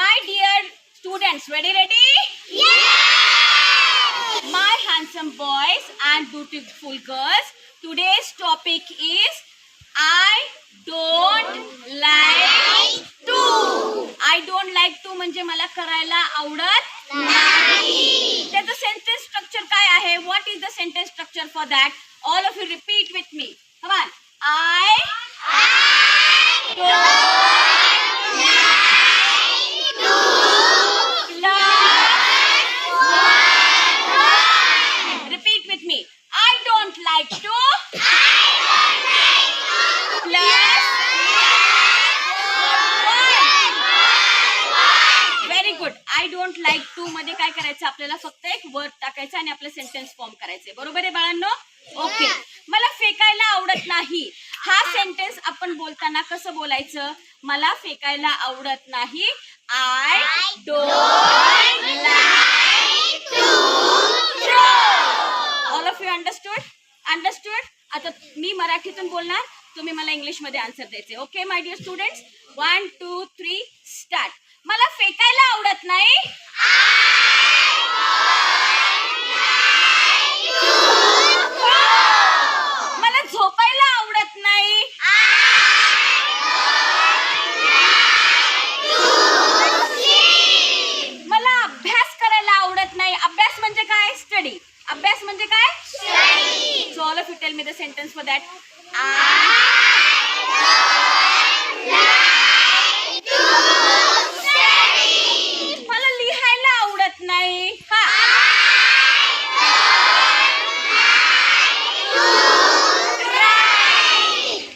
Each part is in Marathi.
My dear students, ready? Yes! My handsome boys and beautiful girls, today's topic is I don't like to. I don't like to म्हणजे मला करायला आवडत नाही. त्याचं सेंटेन्स स्ट्रक्चर काय आहे? What is the sentence structure for that? All of you repeat with me. Come on. I don't repeat with me. I don't like to. Plus very good. I don't like to मध्ये काय करायचं? आपल्याला फक्त एक वर्ड टाकायचं आणि आपलं सेंटेन्स फॉर्म करायचंय. बरोबर आहे बाळांनो? ओके. मला फेकायला आवडत नाही हा सेंटेन्स आपण बोलताना कसं बोलायचं? मला फेकायला आवडत नाही. I don't like to throw. All of you understood? आता मी मराठीतून बोलणार, तुम्ही मला इंग्लिश मध्ये आन्सर द्यायचे. Okay my dear students, 1 2 3 start. मला फेकायला आवडत नाही. मला झोपायला आवडत नाही. मला अभ्यास करायला आवडत नाही. अभ्यास म्हणजे काय? स्टडी. अभ्यास म्हणजे काय? Study. So all of you tell me the sentence for that. मला लिहायला आवडत नाही. हा.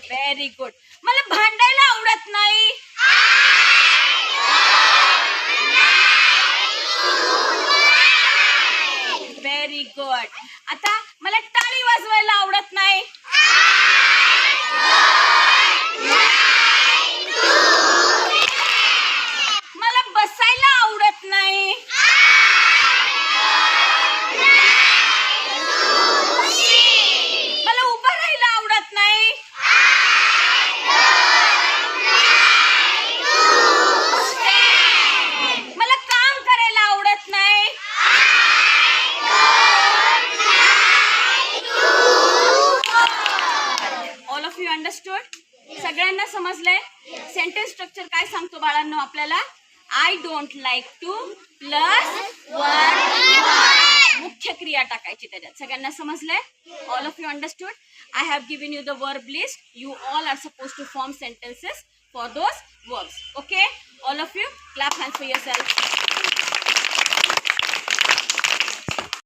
Very good. मला भांडायला आवडत नाही. Very good. आता मला टाळी वाजवायला आवडत नाही. मला बसायला आवडत नाही. मला उभं राहायला आवडत नाही. मला काम करायला आवडत नाही. All of you understood? सगळ्यांना समजलंय? सेंटेन्स स्ट्रक्चर काय सांगतो बाळांनो आपल्याला? I don't like to plus verb, मुख्य क्रिया टाकायची त्याच्यात. सगळ्यांना समजलंय? All of you understood? I have given you the verb list. You all are suppose to form sentences for those verbs. Okay? All of you, clap hands for yourself.